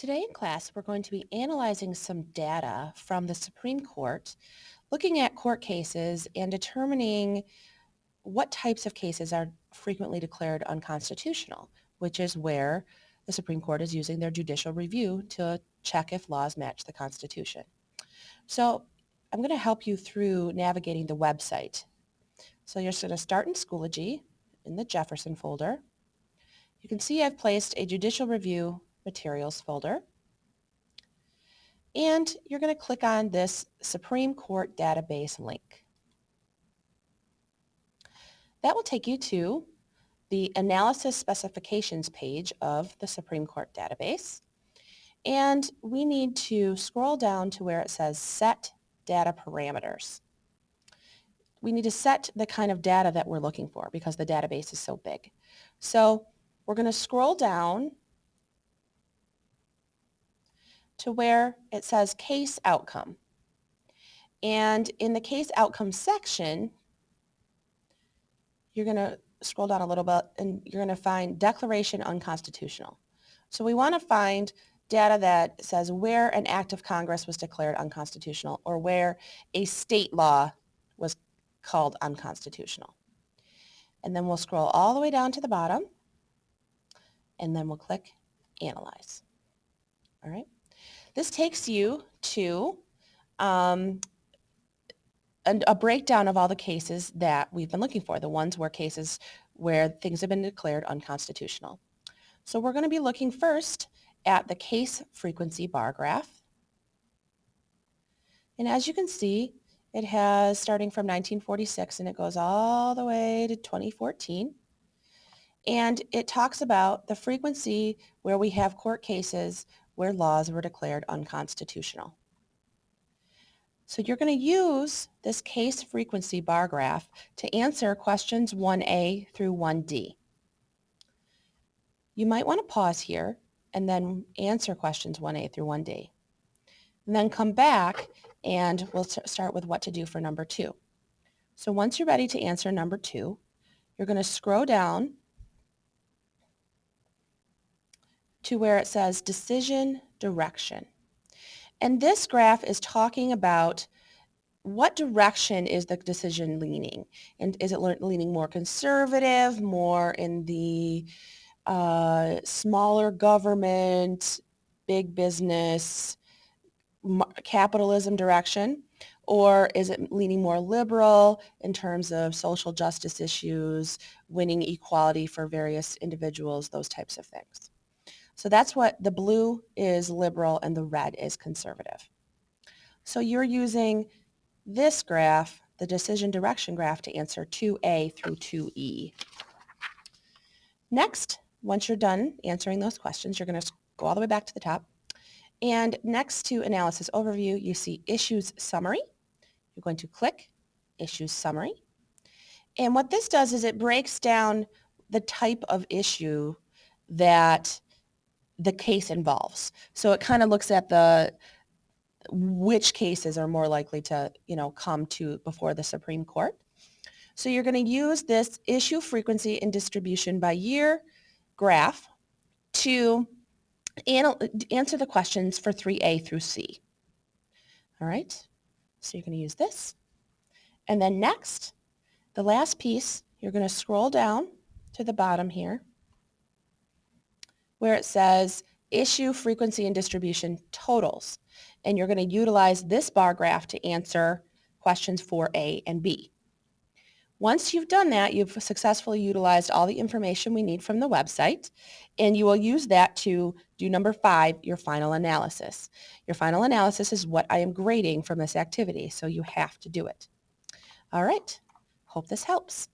Today in class, we're going to be analyzing some data from the Supreme Court, looking at court cases and determining what types of cases are frequently declared unconstitutional, which is where the Supreme Court is using their judicial review to check if laws match the Constitution. So I'm going to help you through navigating the website. So you're going to start in Schoology in the Jefferson folder. You can see I've placed a judicial review materials folder. And you're going to click on this Supreme Court database link. That will take you to the analysis specifications page of the Supreme Court database. And we need to scroll down to where it says set data parameters. We need to set the kind of data that we're looking for because the database is so big. So we're going to scroll down to where it says case outcome. And in the case outcome section, you're going to scroll down a little bit and you're going to find declaration unconstitutional. So we want to find data that says where an act of Congress was declared unconstitutional or where a state law was called unconstitutional. And then we'll scroll all the way down to the bottom and then we'll click Analyze. All right. This takes you to a breakdown of all the cases that we've been looking for, the ones where cases where things have been declared unconstitutional. So we're going to be looking first at the case frequency bar graph. And as you can see, it has starting from 1946 and it goes all the way to 2014. And it talks about the frequency where we have court cases where laws were declared unconstitutional. So you're going to use this case frequency bar graph to answer questions 1A through 1D. You might want to pause here and then answer questions 1A through 1D. And then come back and we'll start with what to do for number 2. So once you're ready to answer number 2, you're going to scroll down to where it says decision direction. And this graph is talking about what direction is the decision leaning? And is it leaning more conservative, more in the smaller government, big business, capitalism direction? Or is it leaning more liberal in terms of social justice issues, winning equality for various individuals, those types of things? So that's what the blue is liberal and the red is conservative. So you're using this graph, the decision direction graph, to answer 2A through 2E. Next, once you're done answering those questions, you're going to go all the way back to the top. And next to analysis overview, you see issues summary. You're going to click issues summary. And what this does is it breaks down the type of issue that the case involves. So it kind of looks at which cases are more likely to, come to before the Supreme Court. So you're going to use this issue frequency and distribution by year graph to answer the questions for 3A through C. All right, so you're going to use this. And then next, the last piece, you're going to scroll down to the bottom here where it says issue frequency and distribution totals. And you're going to utilize this bar graph to answer questions 4A and B. Once you've done that, you've successfully utilized all the information we need from the website, and you will use that to do number 5, your final analysis. Your final analysis is what I am grading from this activity, so you have to do it. All right, hope this helps.